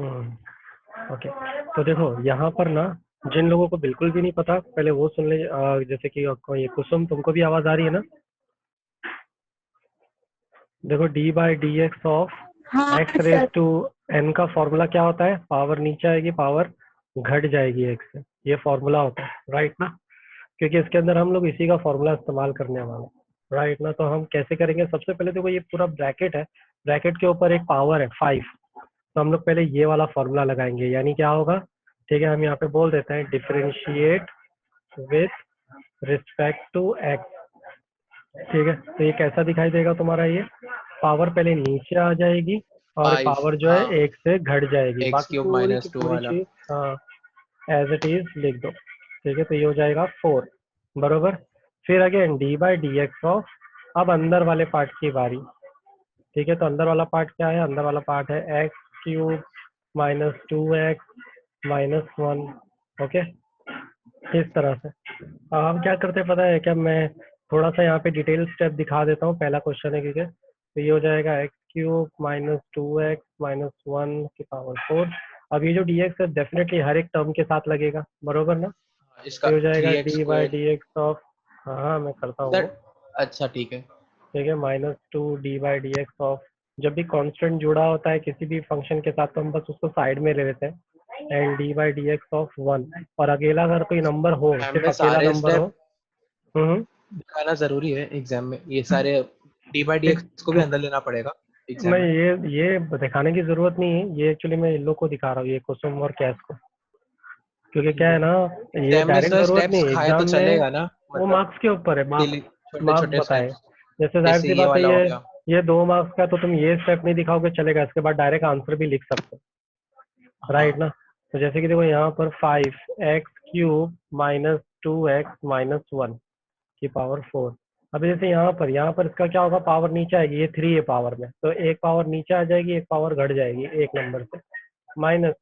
Okay, तो देखो यहाँ पर ना, जिन लोगों को बिल्कुल भी नहीं पता पहले वो सुन ले। जैसे कि आपको ये कुसुम, तुमको भी आवाज आ रही है ना? देखो d by D x of हाँ x raise sir. Two n का फॉर्मूला क्या होता है? पावर नीचे आएगी, पावर घट जाएगी एक से, ये फॉर्मूला होता है, राइट ना? क्योंकि इसके अंदर हम लोग इसी का फॉर्मूला इस्तेमाल करने वाले हैं, राइट ना? तो हम कैसे करेंगे? सबसे पहले देखो, ये पूरा ब्रैकेट है, ब्रैकेट के ऊपर एक पावर है 5, तो हम लोग पहले ये वाला फॉर्मूला लगाएंगे, यानी क्या होगा? ठीक है, हम यहाँ पे बोल देते हैं differentiate with respect to x. ठीक है, तो ये कैसा दिखाई देगा तुम्हारा? ये पावर पहले नीचे आ जाएगी और 5, पावर जो है हाँ, एक से घट जाएगी, एक्स बाकी क्यूब पूरी की माइनस 2 पूरी वाला। चीज एज इट इज लिख दो। ठीक है, तो ये हो जाएगा 4, बरोबर। फिर again D by D x of, अब अंदर वाले पार्ट की बारी। ठीक है, तो अंदर वाला पार्ट क्या है? अंदर वाला पार्ट है x cube minus 2x minus 1। Okay, इस तरह से। अब हम क्या करते हैं पता है क्या? मैं थोड़ा सा यहाँ पे डिटेल स्टेप दिखा देता हूँ। पहला क्वेश्चन है, ठीक है, तो ये हो जाएगा x cube minus 2x minus 1 की पावर 4। अब ये जो dx है डेफिनेटली हर एक टर्म के साथ लगेगा, बरोबर ना? इसका तो ये हो जाएगा 3x D by square. D x of, हाँ मैं करता हूँ सर वो। अच्छा ठीक है। ठीक है, minus 2 D by D x of, जब भी कांस्टेंट जुड़ा होता है किसी भी फंक्शन के साथ तो हम बस उसको साइड में ले लेते हैं, and D by D x of 1। और अकेला अगर कोई नंबर हो, मैम सिर्फ में अकेला सारे नंबर हो। स्टेप हम्म। दिखाना जरूरी है एग्जाम में, ये सारे डी बाई डी एक, एक्स को भी अंदर लेना पड़ेगा एग्जाम नहीं, में। ये दिखाने की जरूरत नहीं है, ये एक्चुअली मैं इन लोग को दिखा रहा हूँ, ये कुसुम और कैश को, क्योंकि ठीक क्या है, है ना, ये एग्जाम में डायरेक्ट सर जरूरत स्टेप्स नहीं है खाए तो एग्जाम में। चलेगा ना, वो मतलब मार्क्स के ऊपर है, डेली छोटे मार्क्स छोटे बताए। स्टेप्स, जैसे जाहिर जैसे सी ये बात है, वाला हो ये गया। ये 2 मार्क्स का, तो तुम ये स्टेप नहीं दिखाओगे चलेगा, इसके बाद डायरेक्ट आंसर भी लिख सकते हो, राइट हाँ ना? तो जैसे कि देखो यहाँ पर 5x cube minus 2x minus 1 की पावर 4। अब जैसे यहाँ पर इसका क्या होगा? पावर नीचे आएगी, ये 3 है पावर में, तो एक पावर नीचे आ जाएगी, एक पावर घट जाएगी एक नंबर से, माइनस।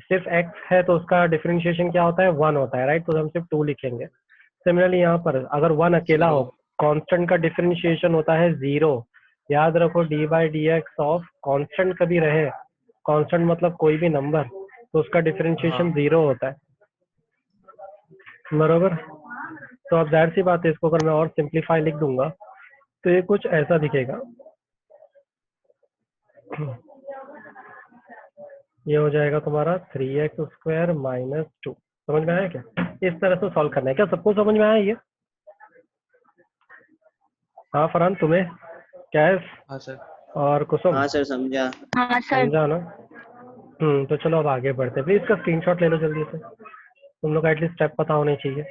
सिर्फ x है तो उसका डिफरेंशिएशन क्या होता है? 1 होता है, राइट? तो हम सिर्फ 2 लिखेंगे। सिमिलरली यहाँ पर अगर 1 अकेला हो, 0। कांस्टेंट का डिफरेंशिएशन होता है 0। याद रखो D by D x of constant कभी रहे, कांस्टेंट मतलब कोई भी नंबर, तो उसका डिफरेंशिएशन हाँ 0 होता है, बरोबर। तो अब जाहिर सी बात है, इसको अगर मैं और सिंप्लीफाई लिख दूंगा तो ये कुछ ऐसा दिखेगा। ये हो जाएगा तुम्हारा 3x² माइनस 2। समझ में आया क्या? इस तरह से सॉल्व करना है। क्या सबको समझ में आया ये? हाँ फरहान, तुम्हें? कैफ हाँ सर। और कुसुम, हाँ सर, समझा। हाँ सर। समझा ना? तो चलो अब आगे बढ़ते हैं। प्लीज इसका स्क्रीनशॉट ले लो जल्दी से, तुम लोग का एटलीस्ट स्टेप पता होने चाहिए।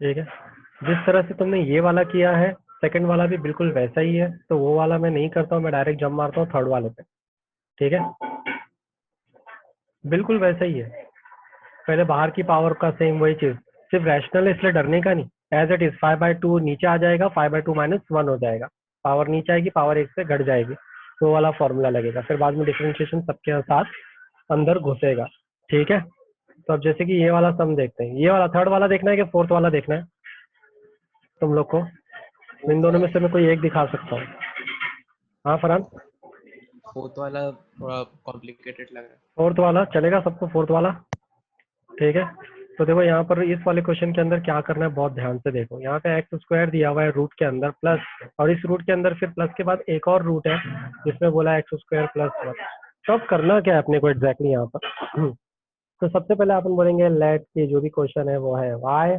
ठीक है, जिस तरह से तुमने ये वाला किया है, सेकंड वाला भी बिल्कुल वैसा ही है, तो वो वाला मैं नहीं करता हूँ, मैं डायरेक्ट जंप मारता हूँ थर्ड वाले पे। ठीक है, बिल्कुल वैसा ही है, पहले बाहर की पावर का सेम वही चीज, सिर्फ रैशनल है इसलिए डरने का नहीं। एज इट इज 5/2 नीचे आ जाएगा, 5/2 माइनस 1 हो जाएगा, पावर नीचे आएगी, पावर एक से घट जाएगी, तो वाला फॉर्मूला लगेगा, फिर बाद में डिफरेंशिएशन सबके साथ अंदर घुसेगा। ठीक है, तो अब जैसे कि ये वाला सम देखते हैं, ये वाला थर्ड वाला देखना है कि फोर्थ वाला देखना है तुम लोग को? इन दोनों में से मैं कोई एक दिखा सकता हूँ। हाँ फरहान? फोर्थ वाला थोड़ा कॉम्प्लिकेटेड लग रहा है। फोर्थ वाला चलेगा सबको? फोर्थ वाला ठीक है। तो देखो यहाँ पर इस वाले क्वेश्चन के अंदर क्या करना है, बहुत ध्यान से देखो। यहाँ पे x² दिया हुआ है रूट के अंदर प्लस, और इस रूट के अंदर फिर प्लस के बाद एक और रूट है जिसमें बोला है x² प्लस 1। तो अब करना क्या है अपने को एग्जैक्टली यहाँ पर? तो सबसे पहले अपन बोलेंगे लेट की जो भी क्वेश्चन है वो है y।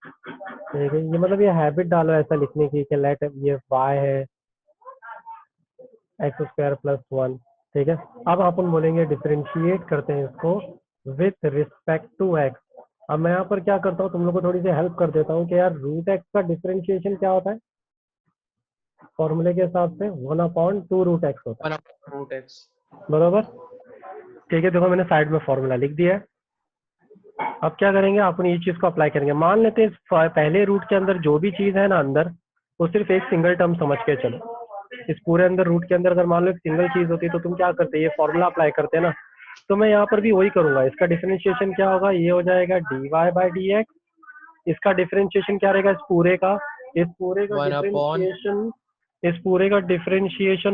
ठीक है, ये मतलब ये हैबिट डालो ऐसा लिखने की कि लेट ये y है x² प्लस 1। ठीक है, अब अपन बोलेंगे डिफरेंशिएट करते हैं इसको विथ रिस्पेक्ट टू x। अब मैं यहाँ पर क्या करता हूँ, तुम लोग को थोड़ी सी हेल्प कर देता हूँ कि यार रूट x का डिफरेंशिएशन क्या होता है फॉर्मूले के हिसाब से? 1/2 रूट x होता 1/√x। है, बरोबर। ठीक है, देखो मैंने साइड में फॉर्मूला लिख दिया है। अब क्या करेंगे, अपन ये चीज को अप्लाई करेंगे। मान लेते हैं पहले रूट के अंदर जो भी चीज है ना अंदर, वो सिर्फ एक सिंगल टर्म समझ के चलो। इस पूरे अंदर रूट के अंदर अगर मान लो एक सिंगल चीज होती तो तुम क्या करते? ये फॉर्मूला अप्लाई करते ना। तो मैं यहाँ पर भी वही करूंगा, इसका डिफरेंशिएशन क्या होगा? ये हो जाएगा dy बाई डी एक्स इसका डिफरेंशिएशन क्या रहेगा? इस पूरे का 1/,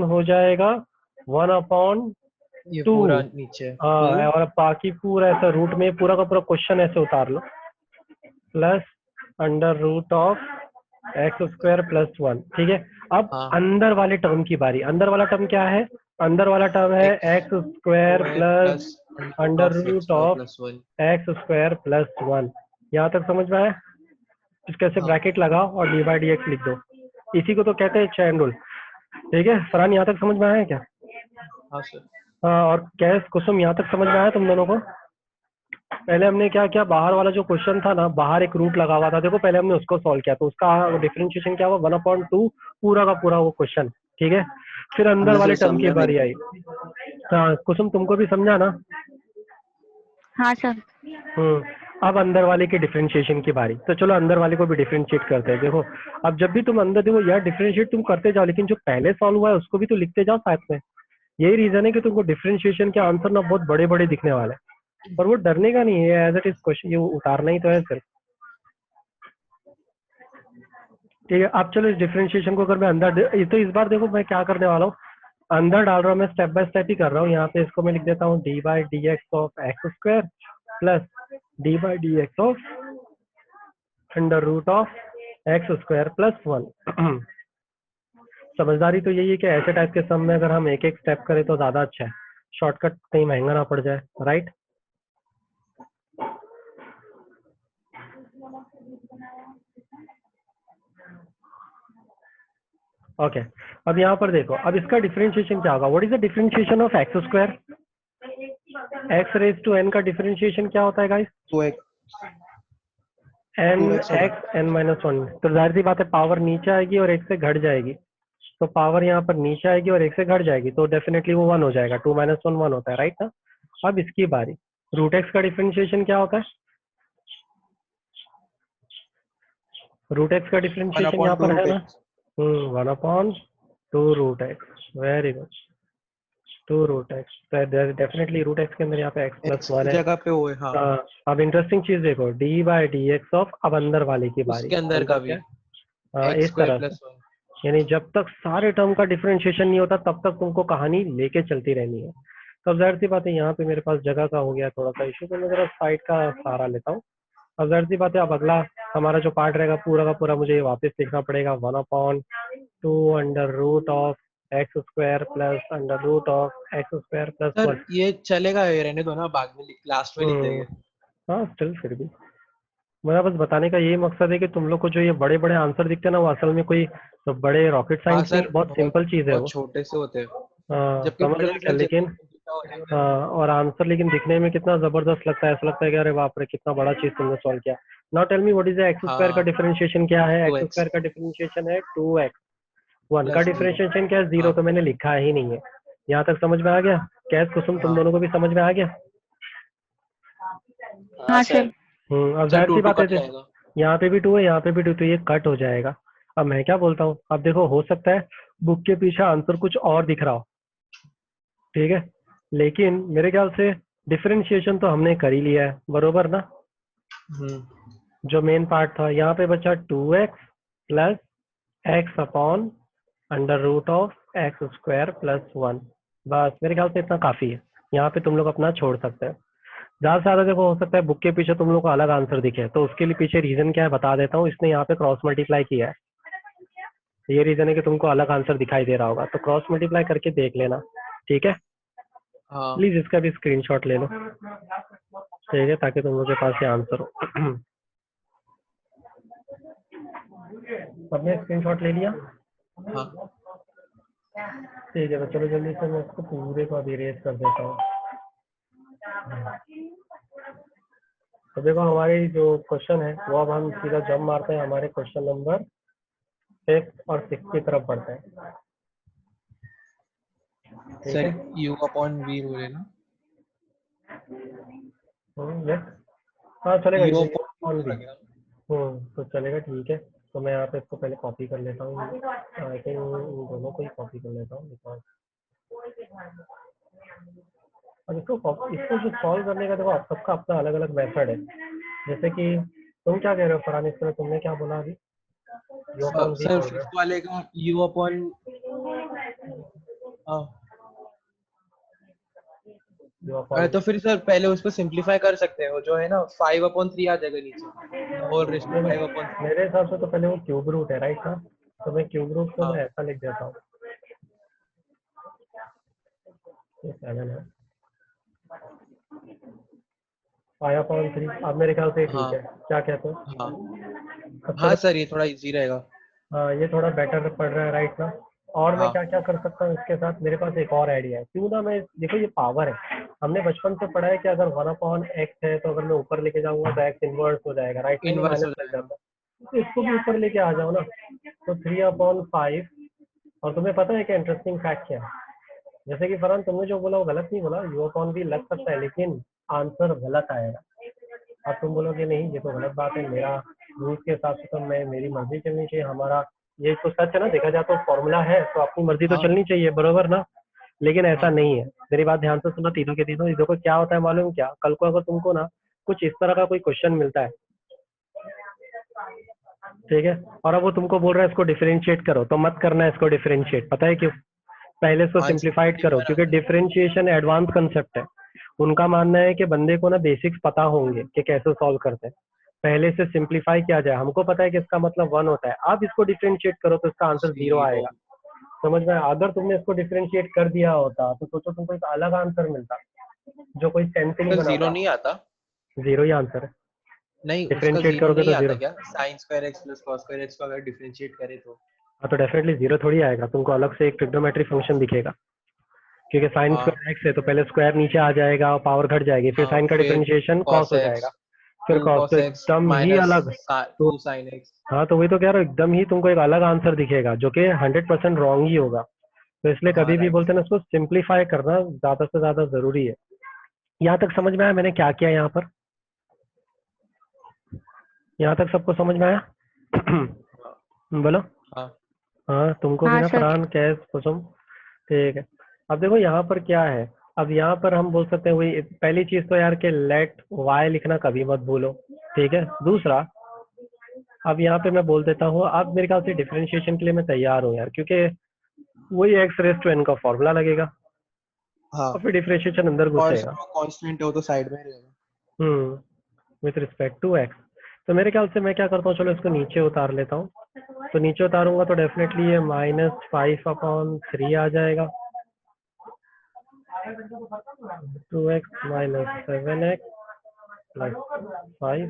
हो जाएगा 1/2। ये पूरा नीचे हाँ, और बाकी पूरा ऐसा रूट में पूरा का पूरा क्वेश्चन ऐसे उतार लो, प्लस √(x²) + 1। ठीक है, अब हाँ अंदर वाले टर्म की बारी। अंदर वाला टर्म क्या है? अंदर वाला टर्म है x² प्लस √(x² + 1। यहाँ तक समझ में आया? इसके ऐसे हाँ ब्रैकेट लगाओ और d/dx लिख दो। इसी को तो कहते हैं चैन रूल। ठीक है फरहान, यहाँ तक समझ में आया क्या? हाँ सर। हाँ, और कैस कुसुम, यहाँ तक समझ में आया तुम दोनों को? पहले हमने क्या किया, बाहर वाला जो क्वेश्चन था ना, बाहर एक रूट लगा हुआ था, देखो पहले हमने उसको सॉल्व किया तो उसका डिफरेंशिएशन क्या हुआ? 1/2 पूरा का पूरा वो क्वेश्चन। ठीक है, फिर अंदर वाले टर्म की बारी आई। हाँ कुसुम, तुमको भी समझा ना? हाँ सर। अब अंदर वाले के डिफरेंशिएशन की बारी। तो चलो अंदर वाले को भी डिफरेंशिएट करते हैं। देखो, अब जब भी तुम अंदर देखो यार, डिफरेंशिएट तुम करते जाओ, लेकिन जो पहले सॉल्व हुआ है उसको भी तो लिखते जाओ साथ में। यही रीजन है कि तुमको डिफरेंशिएशन के आंसर ना बहुत बड़े बड़े दिखने वाले हैं, पर वो डरने का नहीं है, एज इट इज क्वेश्चन, ये उतारना ही तो है सिर्फ। ठीक है, अब चलो इस डिफरेंशिएशन को अगर मैं अंदर, तो इस बार देखो मैं क्या करने वाला हूँ, अंदर डाल रहा हूँ मैं, स्टेप बाय स्टेप ही कर रहा हूँ। यहाँ पे इसको मैं लिख देता हूँ d/dx of x² plus d/dx of √(x² + 1)। समझदारी तो यही है कि ऐसे टाइप के सम में अगर हम एक एक स्टेप करें तो ज्यादा अच्छा है, शॉर्टकट कहीं महंगा ना पड़ जाए, राइट? ओके, अब यहाँ पर देखो, अब इसका डिफरेंशिएशन क्या होगा? What is the differentiation of x²? x⁻n का डिफरेंशिएशन क्या होता है गाइस? 2x n(x)n-1। तो जाहिर सी बात है पावर नीचे आएगी और एक से घट जाएगी, तो पावर यहाँ पर नीचे आएगी और एक से घट जाएगी, तो डेफिनेटली वो 1 हो जाएगा। 2 - 1 1 होता है, राइट ना? अब इसकी बारी, √x का डिफरेंशिएशन क्या होता है? √x का डिफरेंशिएशन यहाँ पर है ना, 1/2√x। Very good, 2√x। Definitely √x के अंदर यहाँ पे x + 1 है। जगह पे वो है। हाँ, अब इंटरेस्टिंग चीज देखो, d/dx ऑफ, अब अंदर वाले की बारी। उसके अंदर का भी इस x² तरह से, + 1। यानी जब तक सारे टर्म का डिफरेंशिएशन नहीं होता तब तक तुमको कहानी लेके चलती रहनी है। तो अब जाहिर सी बात है यहाँ पे मेरे पास जगह का हो गया थोड़ा सा इशू, तो मैं जरा साइड का सहारा लेता हूँ। अब जाहिर सी बात है, अब अगला हमारा जो पार्ट रहेगा पूरा का पूरा मुझे वापस लिखना पड़ेगा, 1/2 √(x² + सर 1)। ये चलेगा, ये रहने दो ना, बाद में लास्ट में लिख देंगे। हाँ स्टिल, फिर भी मेरा बस बताने का यही मकसद है कि तुम लोग को जो ये बड़े बड़े आंसर दिखते हैं ना, वो असल में कोई तो बड़े रॉकेट हाँ साइंस नहीं, सर, बहुत सिंपल चीज है वो। बहुत छोटे से होते हैं, जबकि समझ बड़े रहे क्या, आंसर जल्दी लेकिन कंप्यूटर हो जाएगा। और आंसर लेकिन दिखने में कितना जबरदस्त लगता है, ऐसा लगता है कि अरे बाप रे कितना बड़ा चीज तुमने सॉल्व किया। Now tell me what is the x² का हाँ, डिफरेंशिएशन क्या है? 2x x² का डिफरेंशिएशन है 2x, 1 का + 0। डिफरेंशिएशन क्या है? 0, हाँ तो मैंने लिखा ही नहीं है। यहाँ तक समझ में आ गया? कैस कुसुम, तुम हाँ दोनों को भी समझ में आ गया? हाँ सर। अब सर, जाहिर सी 2 बात है, कट जाएगा। यहाँ पे भी 2 है, यहाँ पे भी 2, तो ये कट हो जाएगा। अब मैं क्या बोलता हूँ, अब देखो हो सकता है बुक के पीछे आंसर कुछ और दिख रहा हो, ठीक है, लेकिन मेरे ख्याल से डिफरेंशिएशन तो हमने कर ही लिया है, बरोबर ना? जो मेन पार्ट था, यहाँ पे बचा 2x + x/√(x² + 1)। बस मेरे ख्याल से इतना काफी है, यहाँ पे तुम लोग अपना छोड़ सकते हैं। ज्यादा से ज्यादा देखो, हो सकता है बुक के पीछे तुम लोग को अलग आंसर दिखे, तो उसके लिए पीछे रीजन क्या है बता देता हूँ। इसने यहाँ पे क्रॉस मल्टीप्लाई किया है, ये रीजन है कि तुमको अलग आंसर दिखाई दे रहा होगा, तो क्रॉस मल्टीप्लाई करके देख लेना, ठीक है? हाँ प्लीज इसका भी स्क्रीनशॉट ले लो, ठीक है, ताकि तुम लोग के पास ये आंसर हो। सबने स्क्रीनशॉट ले लिया? हाँ ठीक है, तो चलो जल्दी से मैं इसको पूरे को अभी इरेज कर देता हूँ। तो देखो हमारी जो क्वेश्चन है वो अब हम सीधा जंप मारते हैं हमारे क्वेश्चन नंबर 5 और 6 की तरफ बढ़ते हैं, ठीक सर, है? u/v बोले ना? यस, हाँ चलेगा, u ये ऑन भी। लगेगा। तो चलेगा, ठीक है। तो मैं यहाँ पे इसको पहले कॉपी कर लेता हूँ, आई थिंक इन दोनों को ही कॉपी कर लेता हूँ, बिकॉज अब इसको जो सॉल्व करने का देखो, आप सबका अपना अलग अलग मेथड है। जैसे कि तुम क्या कह रहे हो फरहान, इस तरह तुमने क्या बोला अभी? यू अपॉन वी सर बोल रहे फिफ्थ वाले का u अपॉन हो, यू अपॉन तो फिर सर पहले उसको सिंप्लीफाई कर सकते हैं, वो जो है ना 5/3 आ जाएगा नीचे, होल रेस्ट टू 5/3। मेरे हिसाब से तो पहले वो क्यूब रूट है, राइट ना? तो मैं क्यूब रूट को हाँ मैं ऐसा लिख देता हूँ, ये 7 है 5/3। अब मेरे ख्याल से ये ठीक हाँ है, क्या कहते हो? हाँ सबसे हाँ सर, ये थोड़ा इजी रहेगा। हाँ, ये थोड़ा बेटर पड़ रहा है, राइट ना? और मैं हाँ क्या क्या कर सकता हूँ इसके साथ, मेरे पास एक और आइडिया है। क्यों ना मैं, देखो ये पावर है, हमने बचपन से पढ़ा है कि अगर 1/x है तो अगर मैं ऊपर लेके जाऊंगा तो x इनवर्स हो जाएगा, राइट ना? ये इनवर्स माइनस हो लग जाएगा। जाता है, तो इसको भी ऊपर लेके आ जाओ ना, तो 3/5। और तुम्हें पता है कि इंटरेस्टिंग फैक्ट क्या है? जैसे कि फरहान तुमने जो बोला वो गलत नहीं बोला, यू अपॉन भी लग सकता है लेकिन आंसर गलत आएगा। अब तुम बोलोगे नहीं ये तो गलत बात है, मेरा रूल्स के हिसाब से तो मैं, मेरी मर्जी चलनी चाहिए, हमारा ये तो सच है ना, देखा जाए तो फॉर्मूला है तो अपनी मर्जी तो हाँ चलनी चाहिए, बरोबर ना? लेकिन ऐसा हाँ नहीं है, मेरी बात ध्यान से सुनो तीनों के तीनों। देखो क्या होता है मालूम क्या, कल को अगर तुमको ना कुछ इस तरह का कोई क्वेश्चन मिलता है, ठीक है, और अब वो तुमको बोल रहा है इसको डिफरेंशिएट करो, तो मत करना है इसको डिफरेंशिएट। पता है क्यों? पहले इसको आंसर सिंप्लीफाइड करो, सिमिलर क्योंकि आता है। डिफरेंशिएशन एडवांस कंसेप्ट है। उनका मानना है कि बंदे को ना बेसिक्स पता होंगे कि कैसे सॉल्व करते हैं, पहले से सिंप्लीफाई किया जाए। हमको पता है कि इसका मतलब 1 होता है, आप इसको डिफरेंशिएट करो तो इसका आंसर 0 जीरो। आएगा। समझ में आया? अगर तुमने इसको डिफरेंशिएट कर दिया होता तो सोचो तुमको एक अलग आंसर मिलता, जो कोई सेंस ही नहीं सर जीरो बनाता। नहीं आता? 0 ही आंसर है, नहीं, उसका डिफरेंशिएट जीरो करोगे नहीं तो आता 0। क्या? Sine square x plus cos square x को अगर डिफरेंशिएट करे तो? हाँ तो डेफिनेटली 0 थोड़ी आएगा, तुमको अलग से एक ट्रिग्नोमेट्री फंक्शन दिखेगा, क्योंकि साइन हाँ स्क्वायर एक्स है तो पहले स्क्वायर नीचे आ जाएगा और पावर घट जाएगी, फिर हाँ, साइन का फिर डिफरेंशिएशन कॉस कॉस हो एक्स, जाएगा, फिर टू कॉस, तो कॉस एक्स एकदम ही माइनस अलग। तो 2 साइन एक्स। हाँ, तो वही तो कह रहा हूँ, एकदम ही तुमको एक अलग आंसर दिखेगा जो कि 100% रॉन्ग ही होगा। तो इसलिए हाँ कभी भी राइट। बोलते हैं ना, उसको सिंप्लीफाई करना ज्यादा से ज्यादा जरूरी है। यहाँ तक समझ में आया मैंने क्या किया यहाँ पर? यहाँ तक सबको समझ में आया? हाँ बोलो। हाँ हाँ, तुमको भी हाँ ना सर। फरहान, कैस, कुसुम, ठीक है। अब देखो यहाँ पर क्या है, अब यहाँ पर हम बोल सकते हैं वही पहली चीज तो यार कि लेट वाई लिखना कभी मत भूलो, ठीक है। दूसरा, अब यहाँ पे मैं बोल देता हूँ, अब मेरे ख्याल से डिफरेंशिएशन के लिए मैं तैयार हूँ यार, क्योंकि वही एक्स रेस टू एन का फॉर्मूला लगेगा हाँ। और फिर डिफरेंशिएशन अंदर और घुसेगा। सर वो कांस्टेंट हो तो साइड में रहेगा। With respect to x. तो मेरे ख्याल से मैं क्या करता हूँ, चलो इसको नीचे उतार लेता हूँ। तो नीचे उतारूंगा तो डेफिनेटली ये -5/3 आ जाएगा, 2x - 7x + 5,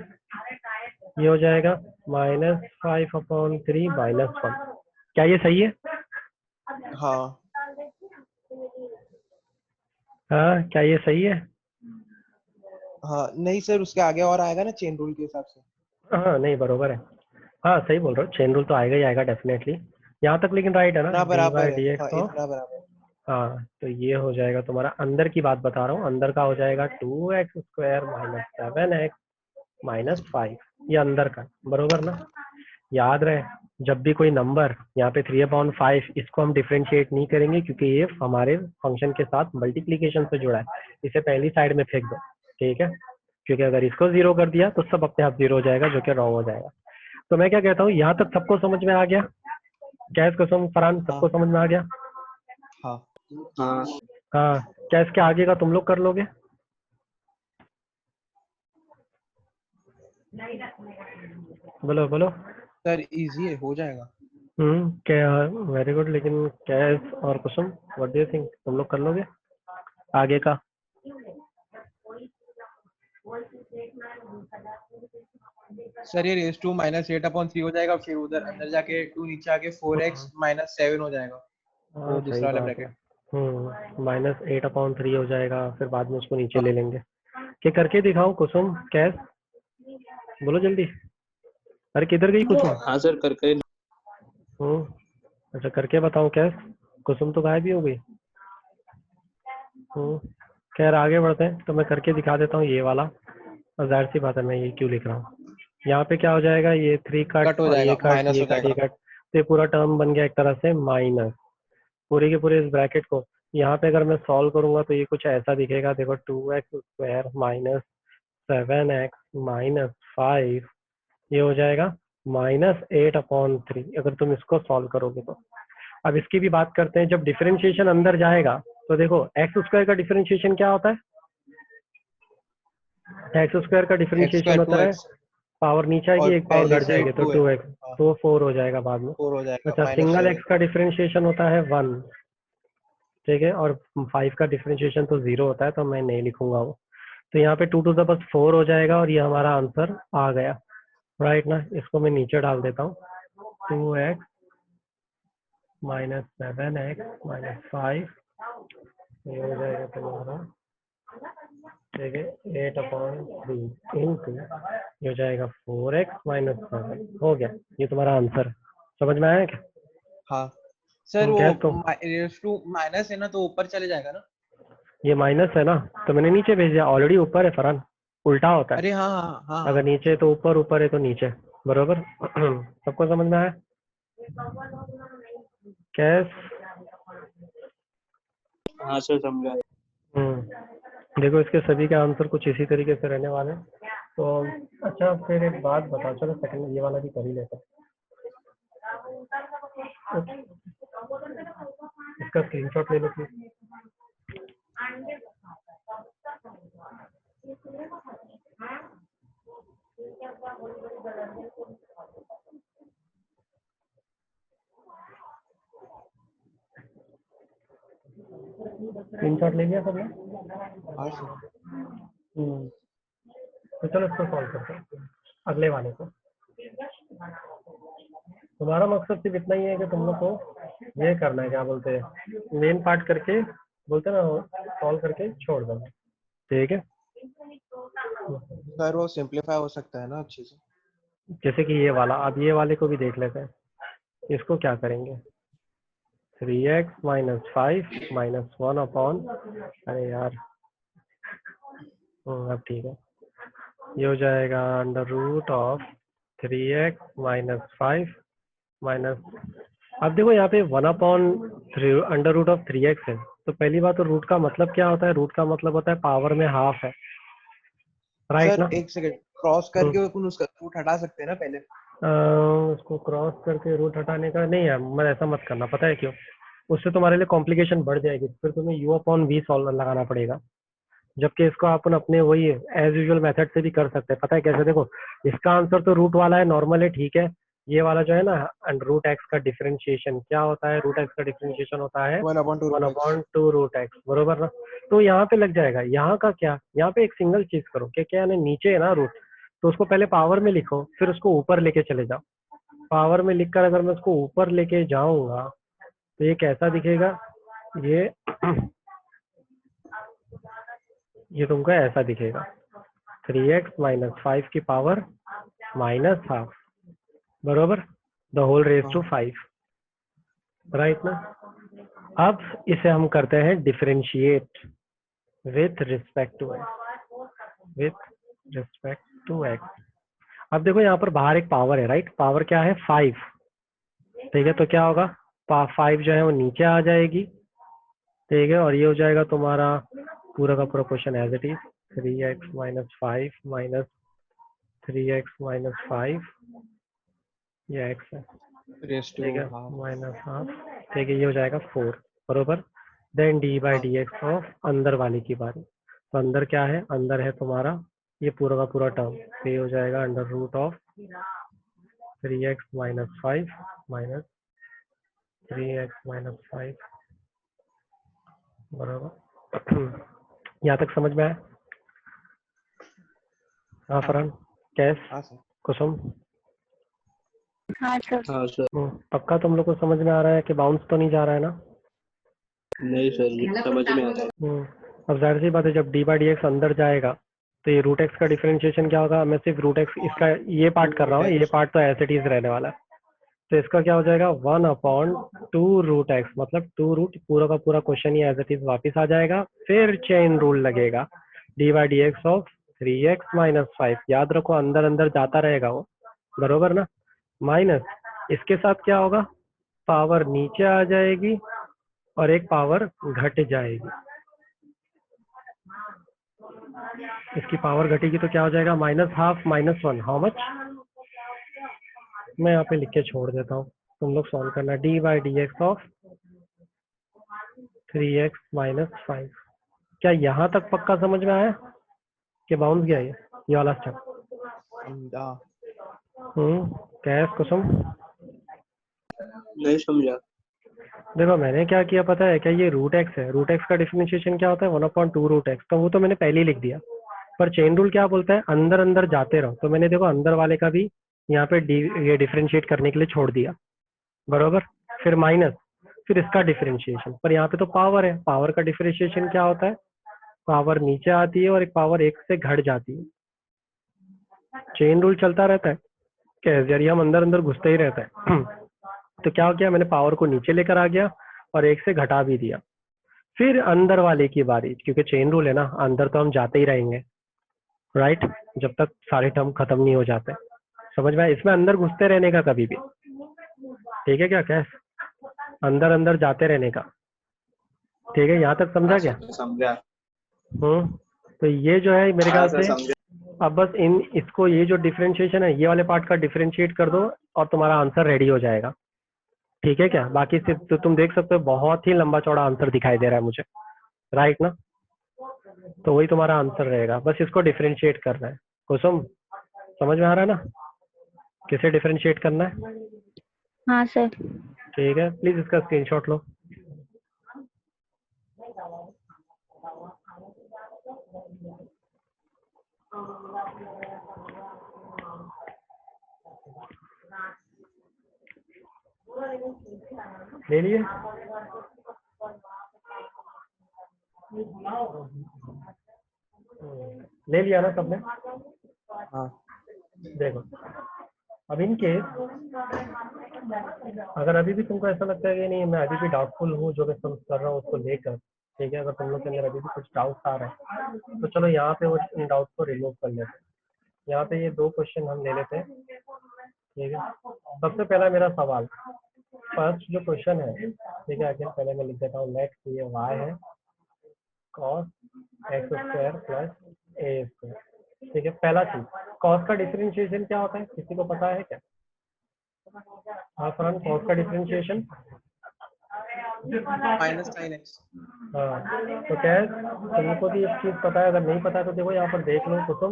ये हो जाएगा -5/3 - 1। क्या ये सही है? हाँ हाँ, क्या ये सही है? हाँ, नहीं सर उसके आगे और आएगा ना चेन रूल के हिसाब से। हाँ नहीं, बरोबर है। हाँ सही बोल रहे हो, चेन रूल तो आएगा ही आएगा डेफिनेटली। यहाँ तक लेकिन राइट है ना, इतना डी बराबर बाई है, डी हाँ एक्स ऑफ। इतना बराबर है। हाँ, तो ये हो जाएगा तुम्हारा, अंदर की बात बता रहा हूँ, अंदर का हो जाएगा 2x² - 7x - 5, ये अंदर का, बरोबर ना? याद रहे, जब भी कोई नंबर यहाँ पे 3/5, इसको हम डिफरेंशिएट नहीं करेंगे क्योंकि ये हमारे फंक्शन के साथ मल्टीप्लीकेशन से जुड़ा है, इसे पहली साइड में फेंक दो, ठीक है? क्योंकि अगर इसको 0 कर दिया तो सब अपने आप 0 हो जाएगा, जो कि रॉन्ग हो जाएगा। तो मैं क्या कहता हूँ, यहाँ तक सबको समझ में आ गया? क्या इसको फरहान, सबको हाँ समझ में आ गया? हाँ हाँ हाँ, क्या इसके आगे का तुम लोग कर लोगे? बोलो बोलो। सर इजी है, हो जाएगा। क्या, वेरी गुड। लेकिन कैस और कुसुम, व्हाट डू यू थिंक, तुम लोग कर लोगे आगे का? सर ये रेस टू -8/3 हो जाएगा, फिर उधर अंदर जाके 2 नीचे आके 4x - 7 हो जाएगा, हाँ वो सही दूसरा वाला बात है। ब्रैकेट। -8/3 हो जाएगा, फिर बाद में उसको नीचे ले लेंगे। क्या करके दिखाऊं कुसुम, कैस, बोलो जल्दी। अरे किधर गई कुसुम? हाँ सर, करके हम्म अच्छा, करके बताऊं कैस? कुसुम तो गायब ही हो गई। खैर आगे बढ़ते हैं, तो मैं करके दिखा देता हूँ ये वाला। और जाहिर सी बात है, मैं ये क्यों लिख रहा हूँ। यहाँ पे क्या हो जाएगा, ये 3 कट कट हो और ये जाएगा, कट, माइनस ये हो कट, ये जाएगा। कट, तो ये पूरा टर्म बन गया एक तरह से माइनस, पूरे के पूरे इस ब्रैकेट को। यहाँ पे अगर मैं सॉल्व करूंगा तो ये कुछ ऐसा दिखेगा, देखो 2x² - 7x - 5 ये हो जाएगा -8/3 अगर तुम इसको सॉल्व करोगे तो। अब इसकी भी बात करते हैं, जब डिफरेंशिएशन अंदर जाएगा तो देखो एक्स स्क्वायर का डिफरेंशिएशन क्या होता है, एक्स स्क्वायर का एक्स डिफरेंशिएशन स्क्वायर होता है 2x पावर नीचे और आएगी, एक पावर पहले घट से जाएगी तो 2x, 2x, हाँ तो 4 हो जाएगा बाद में। 4 हो जाएगा अच्छा, सिंगल -7। एक्स का डिफरेंशिएशन होता है 1, ठीक है, और 5 का डिफरेंशिएशन तो 0 होता है, तो मैं नहीं लिखूंगा वो। तो यहाँ पे 2⁻4 हो जाएगा और ये हमारा आंसर आ गया, राइट ना। इसको मैं नीचे डाल देता हूँ, 2x - 7x - 5, ये हो जाएगा तुम्हारा, ठीक है, 8/3 इंटू ये हो जाएगा 4x - 7, हो गया। ये तुम्हारा आंसर समझ में आया क्या? हाँ सर, वो गैस तो रेस टू माइनस है ना, तो ऊपर चले जाएगा ना। ये माइनस है ना, तो मैंने नीचे भेज दिया, ऑलरेडी ऊपर है फरहान, उल्टा होता है, अरे हाँ हाँ हाँ अगर हाँ नीचे है सर। तो ऊपर, ऊपर है तो नीचे, बरोबर। सबको समझ में आया? कैस? हाँ सर समझा। देखो इसके सभी के आंसर कुछ इसी तरीके से रहने वाले हैं। तो अच्छा, फिर एक बात बताओ, चलो सेकंड ये वाला भी कर ही लेते हैं। इसका स्क्रीनशॉट ले लो प्लीज। स्क्रीनशॉट ले लिया सबने? हाँ सर। तो चलो इसको सॉल्व करते हैं, अगले वाले को। तुम्हारा मकसद सिर्फ इतना ही है कि तुम लोग को ये करना है, क्या बोलते हैं, मेन पार्ट करके बोलते हैं ना, सॉल्व करके छोड़ देना, ठीक है। सर वो सिंपलीफाई हो सकता है ना अच्छे से। जैसे कि ये वाला, अब ये वाले को भी देख लेते हैं, इसको क्या करेंगे, 3x - 5 - 1 अरे यार, अब ठीक है, ये हो जाएगा √3x - 5 माइनस, अब देखो यहाँ पे 1/3 √3x है, तो पहली बात तो रूट का मतलब क्या होता है, रूट का मतलब होता है पावर में हाफ है, राइट सर ना। एक सेकंड, क्रॉस करके अपन उसका रूट हटा सकते हैं ना पहले। उसको क्रॉस करके रूट हटाने का नहीं है, मैं ऐसा मत करना, पता है क्यों, उससे तुम्हारे लिए कॉम्प्लिकेशन बढ़ जाएगी, फिर तुम्हें u/v सॉल्व लगाना पड़ेगा, जबकि इसको अपन अपने वही एज यूजुअल मेथड से भी कर सकते हैं। पता है कैसे, देखो इसका आंसर तो रूट वाला है, नॉर्मल है, ठीक है, ये वाला जो है ना √x का डिफरेंशिएशन क्या होता है, √x का डिफरेंशिएशन होता है 1/2 √x, बरोबर ना। तो यहाँ पे लग जाएगा, यहाँ का क्या, यहाँ पे एक सिंगल चीज करो, क्या है ना, नीचे है ना रूट, तो उसको पहले पावर में लिखो, फिर उसको ऊपर लेके चले जाओ। पावर में लिखकर अगर मैं उसको ऊपर लेके जाऊंगा तो ये कैसा दिखेगा, ये ये तुमको ऐसा दिखेगा, 3x - 5 की पावर -½ बरोबर, the whole raise to 5, right ना। अब इसे हम करते हैं differentiate with respect to x, with respect to x. अब देखो यहाँ पर बाहर एक पावर है, राइट, पावर क्या है 5, ठीक है, तो क्या होगा, 5 जो है वो नीचे आ जाएगी, ठीक है, और ये हो जाएगा तुम्हारा पूरा का पूरा question as it is, 3x - 5 - 3x - 5, ये x है, रेस टू ठीक है, हाफ। -½ ठीक है, ये हो जाएगा 4, बरोबर। देन d/dx ऑफ अंदर वाले की बारी, तो अंदर क्या है, अंदर है तुम्हारा ये पूरा का पूरा टर्म, तो ये हो जाएगा √3x - 5 - 3x - 5, बराबर। यहाँ तक समझ में आया? हाँ फरहान, कैस, हाँ सर। कुसुम, हाँ सर। हाँ सर। पक्का तुम लोग को समझ में आ रहा है कि बाउंस तो नहीं जा रहा है ना? नहीं सर समझ में आ रहा है। अब जाहिर सी बात है, जब d/dx अंदर जाएगा तो ये √x का डिफरेंशिएशन क्या होगा, मैं सिर्फ √x इसका ये पार्ट कर रहा हूँ, ये पार्ट तो एज इट इज रहने वाला है, तो इसका क्या हो जाएगा 1/2 √x, मतलब 2 रूट, पूरा का पूरा क्वेश्चन ही एज इट इज वापिस आ जाएगा, फिर चेन रूल लगेगा, d/dx ऑफ 3x - 5, याद रखो अंदर अंदर जाता रहेगा वो, बरोबर ना, माइनस इसके साथ क्या होगा, पावर नीचे आ जाएगी और एक पावर घट जाएगी, इसकी पावर घटेगी तो क्या हो जाएगा, -½ - 1, हाउ मच, मैं यहाँ पे लिख के छोड़ देता हूँ, तुम लोग सॉल्व करना। D by D x of 3x minus 5। क्या यहाँ तक पक्का समझ में आया कि बाउंस गया ये वाला स्टेप? समझा। क्या है कुसुम? नहीं समझा। देखो मैंने क्या किया पता है क्या, ये रूट एक्स है, रूट एक्स का डिफरेंशिएशन क्या होता है 1/2 रूट एक्स, तो वो तो मैंने पहले ही लिख दिया। पर चेन रूल क्या बोलता है, अंदर अंदर जाते रहो, तो मैंने देखो अंदर वाले का भी यहाँ पे ये डिफरेंशिएट करने के लिए छोड़ दिया, बरोबर। फिर माइनस, फिर इसका डिफरेंशिएशन, पर यहाँ पे तो पावर है, पावर का डिफरेंशिएशन क्या होता है, पावर नीचे आती है और एक पावर एक से घट जाती है। चेन रूल चलता रहता है, कैसे यार, हम अंदर अंदर घुसते ही रहता है। तो क्या किया मैंने, पावर को नीचे लेकर आ गया और एक से घटा भी दिया। फिर अंदर वाले की बारी, क्योंकि चेन रूल है ना, अंदर तो हम जाते ही रहेंगे, राइट, जब तक सारे टर्म खत्म नहीं हो जाते। समझ में आया? इसमें अंदर घुसते रहने का कभी भी, ठीक है क्या, कैसे अंदर अंदर जाते रहने का, ठीक है, यहाँ तक समझा क्या? समझा। तो ये जो है मेरे हाँ ख्याल सर से, समझा। अब बस इसको ये जो डिफरेंशिएशन है ये वाले पार्ट का डिफरेंशिएट कर दो और तुम्हारा आंसर रेडी हो जाएगा, ठीक है क्या? बाकी से तो तुम देख सकते हो बहुत ही लंबा चौड़ा आंसर दिखाई दे रहा है मुझे, राइट ना? तो वही तुम्हारा आंसर रहेगा, बस इसको डिफरेंशिएट करना है। कुसुम समझ में आ रहा है ना किसे डिफरेंशिएट करना है? हाँ सर। ठीक है, प्लीज इसका स्क्रीनशॉट लो। ले लिए? ले लिया ना सबने? हाँ। देखो अब इन केस अगर अभी भी तुमको ऐसा लगता है कि नहीं मैं अभी भी डाउटफुल हूँ जो मैं समझ कर रहा हूँ उसको लेकर, ठीक है, अगर तुम लोग के अंदर अभी भी कुछ डाउट आ रहा है तो चलो यहाँ पे वो इन डाउट को रिमूव कर लेते हैं। यहाँ पे ये 2 क्वेश्चन हम ले लेते हैं, ठीक है। सबसे पहला मेरा सवाल, फर्स्ट जो क्वेश्चन है, ठीक है, अगेन पहले मैं लिख देता हूँ, लेट ये y है cos x² प्लस a², ठीक है। पहला चीज, cos का डिफरेंशिएशन क्या होता है, किसी को पता है क्या? हाँ फरहान, cos का डिफरेंशिएशन माइनस साइन एक्स। हाँ, तो क्या है, तुमको भी एक चीज पता है, अगर नहीं पता है तो देखो यहाँ पर देख लो कुसुम,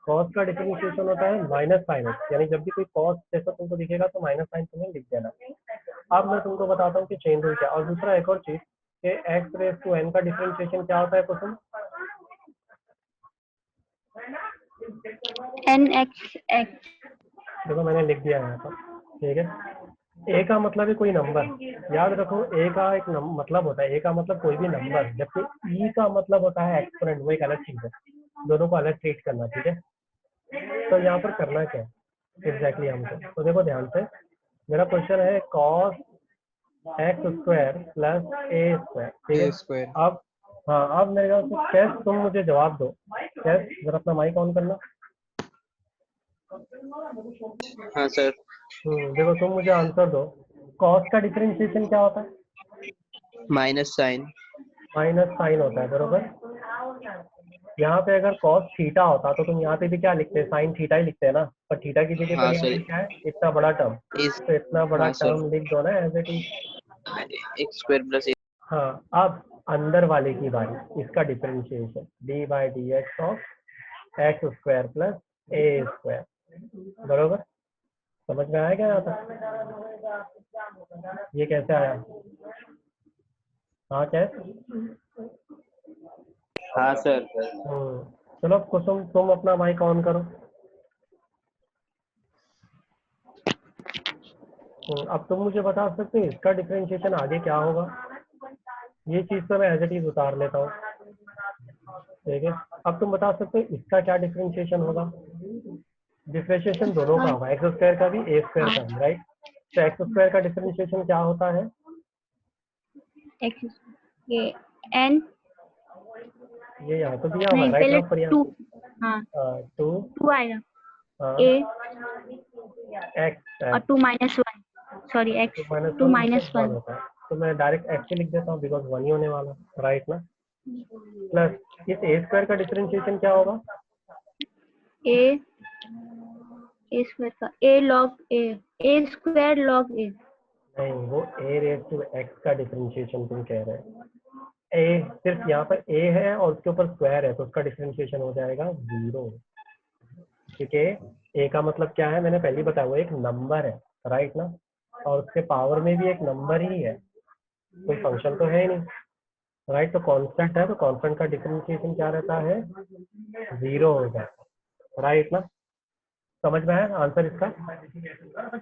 cos का डिफरेंशिएशन होता है माइनस साइन एक्स, यानी जब भी कोई cos जैसा तुमको दिखेगा तो माइनस साइन तुम्हें लिख देना। अब मैं तुमको बताता हूँ कि चेन रूल क्या, और दूसरा एक और चीज कि x⁴n का डिफरेंशिएशन क्या होता है कुसुम? nx देखो मैंने लिख दिया है यहाँ पर, ठीक है। ए का मतलब है कोई नंबर, याद रखो, ए का एक मतलब होता है, ए का मतलब कोई भी नंबर, जबकि ई का मतलब होता है एक्सपोनेंट, वो एक अलग चीज है, दोनों को अलग ट्रीट करना, ठीक है। तो यहाँ पर करना क्या है एग्जैक्टली हमको, तो देखो ध्यान से, मेरा क्वेश्चन है cos x² प्लस a², ठीक है। a²। अब हाँ, अब मेरे ख्याल से कैस तुम मुझे जवाब दो, कैस जरा अपना माइक ऑन करना। हाँ सर। देखो तुम मुझे आंसर दो, cos का डिफरेंशिएशन क्या होता है? Minus sign. माइनस साइन होता है, बरोबर। यहाँ पे अगर cos थीटा होता तो तुम यहाँ पे भी क्या लिखते हैं, साइन थीटा ही लिखते हैं ना, पर थीटा की जगह हाँ पर यहाँ सर। पे क्या है, इतना बड़ा टर्म, इस तो इतना बड़ा हाँ सर, टर्म लिख दो ना as it is. x² plus a। हाँ, अब अंदर वाले की बारी, इसका differentiation D by D x of x² plus a², बरोबर। समझ में आया क्या यहाँ तक? ये कैसे आया? हाँ कैसे? हाँ सर। चलो कुसुम तुम अपना माइक ऑन करो। अब तुम मुझे बता सकते हो इसका डिफरेंशिएशन आगे क्या होगा? ये चीज तो मैं एज इट इज उतार लेता हूँ, ठीक है। अब तुम बता सकते हो इसका क्या डिफरेंशिएशन होगा? डिफरेंशिएशन दोनों का होगा, x² का भी a² का भी, राइट। तो x² का डिफरेंशिएशन क्या होता है? x ये n ये यहाँ तो दिया हुआ नहीं है, राइट पहले ना, पर 2 यहाँ हाँ 2 2 आएगा a x और 2 माइनस 1 सॉरी x 2 माइनस 1 होता है, तो मैं डायरेक्ट x लिख देता हूँ बिकॉज 1 ही होने वाला, राइट ना। प्लस इस a² का डिफरेंशिएशन क्या होगा? a स्क्वायर का a log a a square log a. नहीं, वो ए रेज टू एक्स का डिफरेंशिएशन तुम कह रहे हो। ए सिर्फ यहाँ पर ए है और उसके ऊपर स्क्वायर है तो उसका डिफरेंशिएशन हो जाएगा 0, क्योंकि ए का मतलब क्या है, मैंने पहले ही बताया, वो एक नंबर है, राइट ना, और उसके पावर में भी एक नंबर ही है, कोई फंक्शन तो है ही नहीं, राइट। तो कांस्टेंट है तो कांस्टेंट का डिफरेंशिएशन क्या रहता है, 0 हो जाता है, राइट ना। समझ में आया आंसर इसका?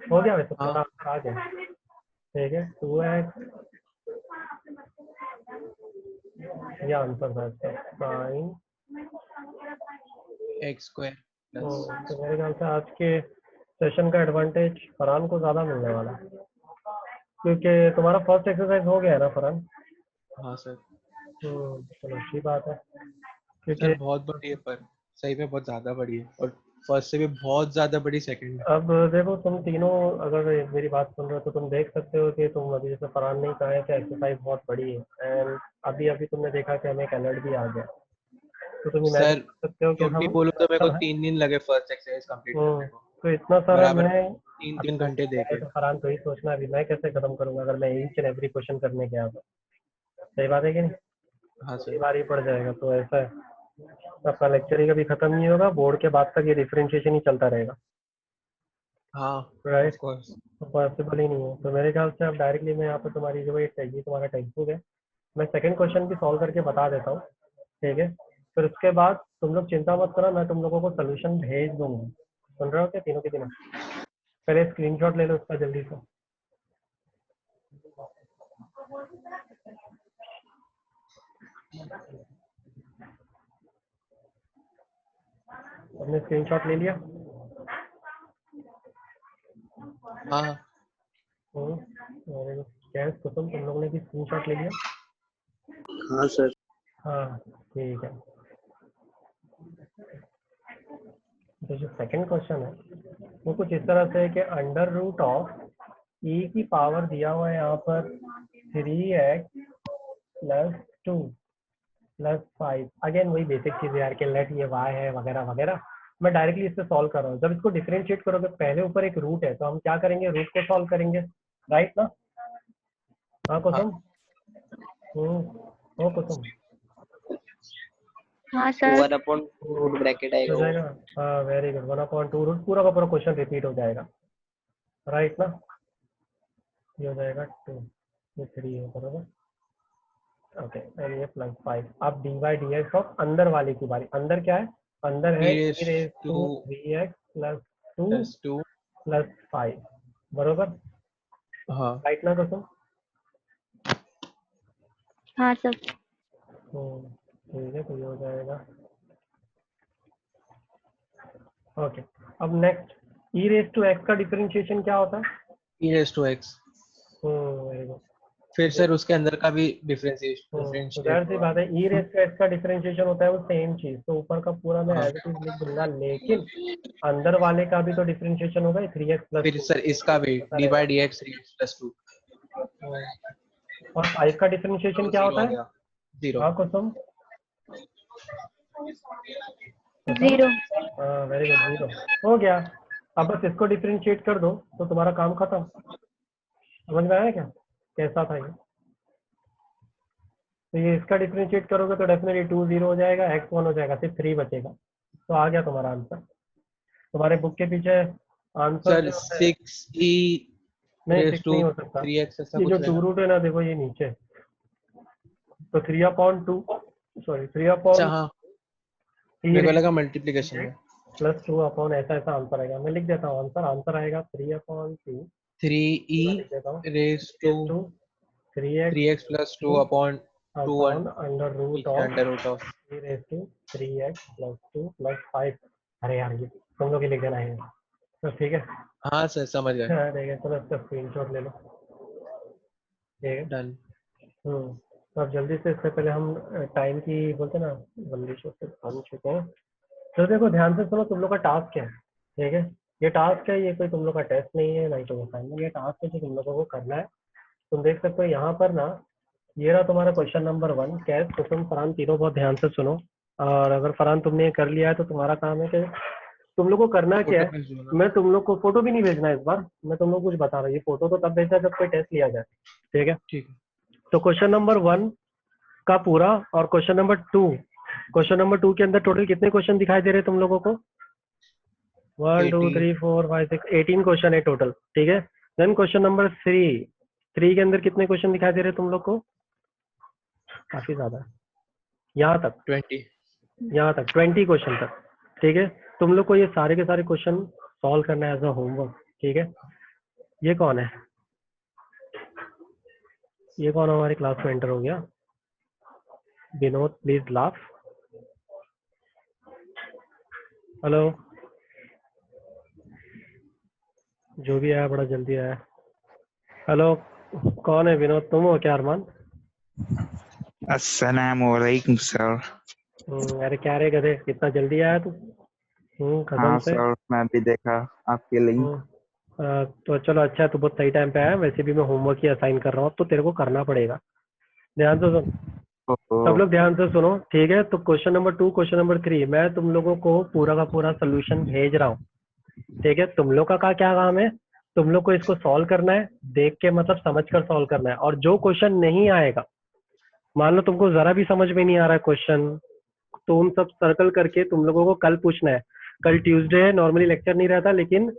हो गया वैसे, हाँ। पता आंसर आ गया, ठीक है। 2x ये आंसर था इसका, साइन। एक्स स्क्वायर प्लस तो मेरे ख्याल से आज के सेशन का एडवांटेज फरहान को ज्यादा मिलने वाला है, क्योंकि तुम्हारा फर्स्ट एक्सरसाइज हो गया है ना फरहान। हाँ सर। चलो अच्छी बात है, सर क्योंकि बहुत बड़ी है, पर सही में बहुत ज्यादा बड़ी है, और फर्स्ट से भी बहुत ज्यादा बड़ी सेकंड है। अब देखो तुम तीनों अगर मेरी बात सुन रहे हो तो तुम देख सकते हो कि तुम अभी जैसे फरहान ने कहा है कि एक्सरसाइज बहुत बड़ी है, एंड अभी अभी तुमने देखा कि हमें एक अलर्ट भी आ गया, तो तुम इमेजिन सर कर सकते हो कि झूठ नहीं हम बोलूं तो मेरे को सब हैं। 3 दिन लगे फर्स्ट एक्सरसाइज कंप्लीट करने को, तो इतना सारा बराबर मैं 3-3 घंटे देके। तो फरहान तो ही सोचना अभी मैं कैसे खत्म करूंगा अगर मैं ईच एंड एवरी क्वेश्चन करने गया तो, सही बात है कि नहीं, हाँ कई सर। बार ही पड़ जाएगा। तो ऐसा है, आपका लेक्चर ही कभी खत्म नहीं होगा, बोर्ड के बाद तक ये डिफरेंशिएशन ही चलता रहेगा, हाँ राइट। Of course. तो पॉसिबल ही नहीं है। तो मेरे ख्याल से अब डायरेक्टली मैं यहाँ पे तुम्हारी जो ये तुम्हारा टेक्स्ट बुक है, मैं सेकंड क्वेश्चन भी सॉल्व करके बता देता हूँ, ठीक है। फिर उसके बाद तुम लोग चिंता मत करो, मैं तुम लोगों को सोल्यूशन भेज दूंगा। सुन रहे हो क्या तीनों के तीनों? पहले स्क्रीनशॉट ले लो उसका जल्दी से। हमने स्क्रीनशॉट ले लिया? हाँ कैश कुसुम तुम लोगों ने भी स्क्रीनशॉट ले लिया? हाँ सर। हाँ ठीक है। तो जो सेकंड क्वेश्चन है वो कुछ इस तरह से है कि अंडर रूट ऑफ ई की पावर दिया हुआ है यहाँ पर 3x प्लस 2 प्लस 5। अगेन वही बेसिक चीज यार कि लेट ये y है वगैरह वगैरह, मैं डायरेक्टली इससे सॉल्व कर रहा हूँ। जब इसको डिफरेंशिएट करोगे पहले ऊपर एक रूट है तो हम क्या करेंगे, रूट को सॉल्व करेंगे, राइट ना। हाँ कुसुम? हो कुसुम? हाँ सर। 1/रूट ब्रैकेट आएगा हो वो। जाएगा, हाँ वेरी गुड। 1/2 रूट पूरा का पूरा क्वेश्चन रिपीट हो जाएगा, राइट ना। ये हो जाएगा 2, ये 3 है बराबर, ओके। एंड ये प्लस 5। अब D by D x of अंदर वाले की बारी, अंदर क्या है, अंदर है e e raise to 3x plus 2 2 plus 5 बराबर, हाँ राइट ना कुसुम? हाँ सर। ठीक है, तो ये हो जाएगा, ओके। अब next e raise to x का डिफरेंशिएशन क्या होता है? e⁻x। Very good. फिर सर उसके अंदर का भी तो डिफरेंशिएट जाहिर सी होगा। बात है, ई रेज टू एक्स का डिफरेंशिएशन होता है वो सेम चीज, तो ऊपर का पूरा मैं हाँ एज इट इज लिख दूंगा, लेकिन अंदर वाले का भी तो डिफरेंशिएशन होगा 3x प्लस फिर 2 सर इसका भी d/dx 3x प्लस 2 और 5 का डिफरेंशिएशन क्या 0 होता हो है? गया 0। हाँ कुसुम? 0। हाँ वेरी गुड, 0 हो गया। अब बस इसको डिफरेंशिएट कर दो तो तुम्हारा काम खत्म। समझ में आया क्या कैसा था ये? तो ये इसका डिफरेंशिएट करोगे तो डेफिनेटली 2 0 हो जाएगा, x 1 हो जाएगा, सिर्फ 3 बचेगा। तो आ गया तुम्हारा आंसर। तुम्हारे बुक के पीछे आंसर सर जो है, 6e नहीं रेज 6 टू नहीं हो सकता, 3x ऐसा ये जो कुछ है 2 ना। रूट है ना, देखो ये नीचे, तो 3/2 सॉरी 3 अच्छा अपॉन हाँ, ई मेरे को रेज लगा मल्टीप्लिकेशन में। प्लस 2 अपॉन ऐसा ऐसा आंसर आएगा। मैं लिख देता हूँ आंसर, आंसर आएगा 3/2, 3e लिख देता हूँ, raise to 3x 3x plus 2 upon 2 upon under root नीचे of under root of. e raise to 3x plus 2 plus 5। अरे यार ये तुम लोग ही लिख देना है, तो ठीक है। हाँ सर समझ गए। हाँ, ठीक है, चलो इसका स्क्रीनशॉट ले लो, ठीक है। डन। तो अब जल्दी से, इससे पहले हम टाइम की बोलते हैं ना बंदिशों से बन चुके हैं। तो देखो ध्यान से सुनो, तुम लोग का टास्क क्या है, ठीक है। ये टास्क है, ये कोई तुम लोग का टेस्ट नहीं है, ना ही तो असाइनमेंट, ये टास्क है जो तुम लोगों को करना है। तुम देख सकते हो यहाँ पर ना, ये रहा तुम्हारा क्वेश्चन नंबर 1। कैश कुसुम फरहान तीनों बहुत ध्यान से सुनो, और अगर फरहान तुमने ये कर लिया है तो तुम्हारा काम है कि तुम लोग को करना क्या फोटो है, भेज दूंगा। मैं तुम लोग को फोटो भी नहीं भेजना है इस बार, मैं तुम लोग को कुछ बता रहा हूँ, ये फोटो तो तब भेजना है जब कोई टेस्ट लिया जाए, ठीक है। ठीक है। तो क्वेश्चन नंबर 1 का पूरा और क्वेश्चन नंबर 2 के अंदर टोटल कितने क्वेश्चन दिखाई दे रहे हैं तुम लोगों को? 1 2 3 4 5 6 18 क्वेश्चन है टोटल, ठीक है। देन क्वेश्चन नंबर 3 के अंदर कितने क्वेश्चन दिखाई दे रहे हैं तुम लोग को? काफी ज्यादा है, यहाँ तक 20। 20 क्वेश्चन तक, ठीक है। तुम लोग को ये सारे के सारे क्वेश्चन सॉल्व करना है एज अ होमवर्क, ठीक है। ये कौन है? ये कौन हमारी क्लास में एंटर हो गया? Vinod, please laugh. हेलो, जो भी आया बड़ा जल्दी आया। हेलो, कौन है? विनोद तुम हो क्या? अरमान? अस्सलामुअलैकुम सर। अरे क्या रे गधे, कितना जल्दी आया तू? कसम हाँ से। सर, मैं भी देखा आपके लिंक। तो चलो अच्छा है, तू बहुत सही टाइम पे आया। वैसे भी मैं होमवर्क ही असाइन कर रहा हूँ, तो तेरे को करना पड़ेगा। ध्यान से सुन, सब लोग ध्यान से सुनो, ठीक है। तो क्वेश्चन नंबर 2, क्वेश्चन नंबर 3 मैं तुम लोगों को पूरा का पूरा सोल्यूशन भेज रहा हूँ, ठीक है। तुम लोग का क्या काम है? तुम लोग को इसको सॉल्व करना है, देख के मतलब समझ कर सॉल्व करना है। और जो क्वेश्चन नहीं आएगा, मान लो तुमको जरा भी समझ में नहीं आ रहा है क्वेश्चन, तो उन सब सर्कल करके तुम लोगों को कल पूछना है। कल ट्यूसडे है, नॉर्मली लेक्चर नहीं रहता, लेकिन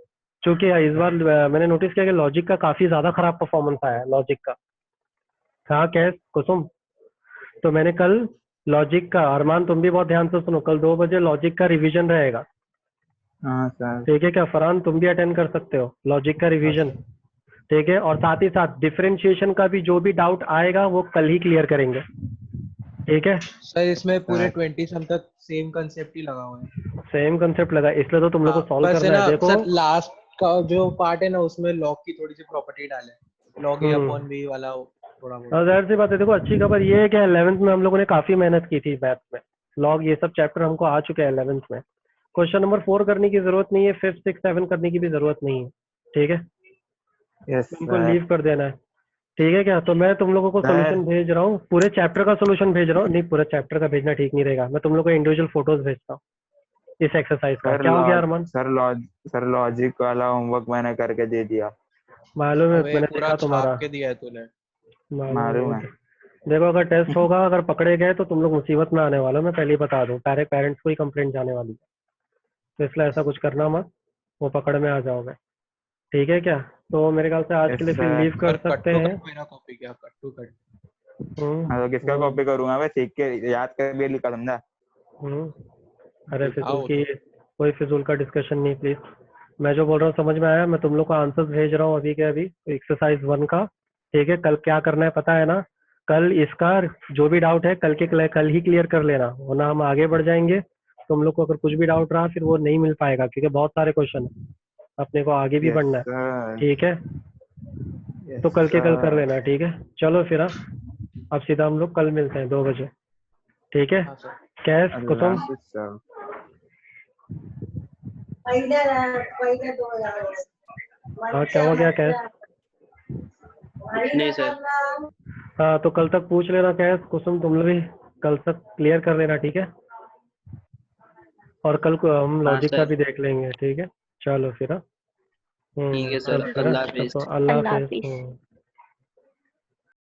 चूंकि इस बार मैंने नोटिस किया कि लॉजिक का काफी ज्यादा खराब परफॉर्मेंस आया है, लॉजिक का। हाँ कैस कुसुम, तो मैंने कल लॉजिक का, अरमान तुम भी बहुत ध्यान से सुनो, कल 2 बजे लॉजिक का रिवीजन रहेगा, हाँ सर। ठीक है क्या? फरहान तुम भी अटेंड कर सकते हो लॉजिक का रिवीजन, ठीक है। और साथ ही साथ डिफरेंशिएशन का भी जो भी डाउट आएगा वो कल ही क्लियर करेंगे, ठीक है। सर इसमें पूरे सर 20 सम तक सेम कंसेप्ट ही लगा हुआ है। सेम कंसेप्ट लगा, इसलिए तो तुम लोग को हाँ, सॉल्व बस है करना है। ना देखो, सर, लास्ट का जो पार्ट है ना उसमें लॉग की थोड़ी सी प्रॉपर्टी डाले, लॉग ए अपॉन बी वाला थोड़ा बहुत। और जाहिर सी बात है, देखो अच्छी खबर ये है कि 11th में हम लोगों ने काफी मेहनत की थी मैथ में, लॉग ये सब चैप्टर हमको आ चुके हैं 11th में। क्वेश्चन नंबर 4 करने की जरूरत नहीं है, 5 6 7 करने की भी जरूरत नहीं है, ठीक है। यस तुमको सर। लीव कर देना है, ठीक है क्या? तो मैं तुम लोगों को सर सोल्यूशन भेज रहा हूँ, पूरे चैप्टर का सोल्यूशन भेज रहा हूँ। नहीं, पूरा चैप्टर का भेजना ठीक नहीं रहेगा, मैं तुम लोग को इंडिविजुअल फोटोज भेजता हूँ इस एक्सरसाइज का। सर क्या हो गया अरमान? सर लॉजिक वाला होमवर्क मैंने करके दे दिया। मालूम है, अबे मैंने पूरा देखा तुम्हारा, छाप के दिया है तूने। मालूम मालूम है। है। देखो अगर टेस्ट होगा, अगर पकड़े गए तो तुम लोग मुसीबत में आने वाले हो, मैं पहले ही बता दूं, पेरेंट्स को ही कंप्लेंट जाने वाली है, तो इसलिए ऐसा कुछ करना मत, वो पकड़ में आ जाओगे, ठीक है क्या? तो मेरे ख्याल से आज यस के लिए फिर सर। लीव कर सर कट सकते टू हैं। कट मेरा कॉपी क्या, कट टू कट। हम्म, मैं तो किसका हम्म, कॉपी करूंगा? मैं सीख के याद कर भी लिखा समझा। हम्म। अरे फिजूल आओ की, तो। कोई फिजूल का डिस्कशन नहीं प्लीज। मैं जो बोल रहा हूँ समझ में आया? मैं तुम लोग को आंसर्स भेज रहा हूँ अभी के अभी, एक्सरसाइज 1 का, ठीक है। कल क्या करना है पता है ना? कल इसका जो भी डाउट है कल ही क्लियर कर लेना, वरना हम आगे बढ़ जाएंगे। तुम लोग को अगर कुछ भी डाउट रहा फिर वो नहीं मिल पाएगा, क्योंकि बहुत सारे क्वेश्चन है, अपने को आगे भी यस बढ़ना है, सर। ठीक है। तो यस कल के कल कर सर। लेना, ठीक है। चलो फिर हाँ, अब सीधा हम लोग कल मिलते हैं 2 बजे, ठीक है। हाँ सर। कैश अल्लाह कुसुम, हाफिज सर। हाँ क्या हो गया कैश? नहीं सर। हाँ तो कल तक पूछ लेना कैश, कुसुम तुम लोग भी कल तक क्लियर कर लेना, ठीक है। और कल को हम हाँ लॉजिक का सर। भी देख लेंगे, ठीक है। चलो फिर हाँ। ठीक है चल सर, फिर हाँ, अल्लाह तब हाफिज। तो अल्लाह अल्लाह हाफिज। हाफिज।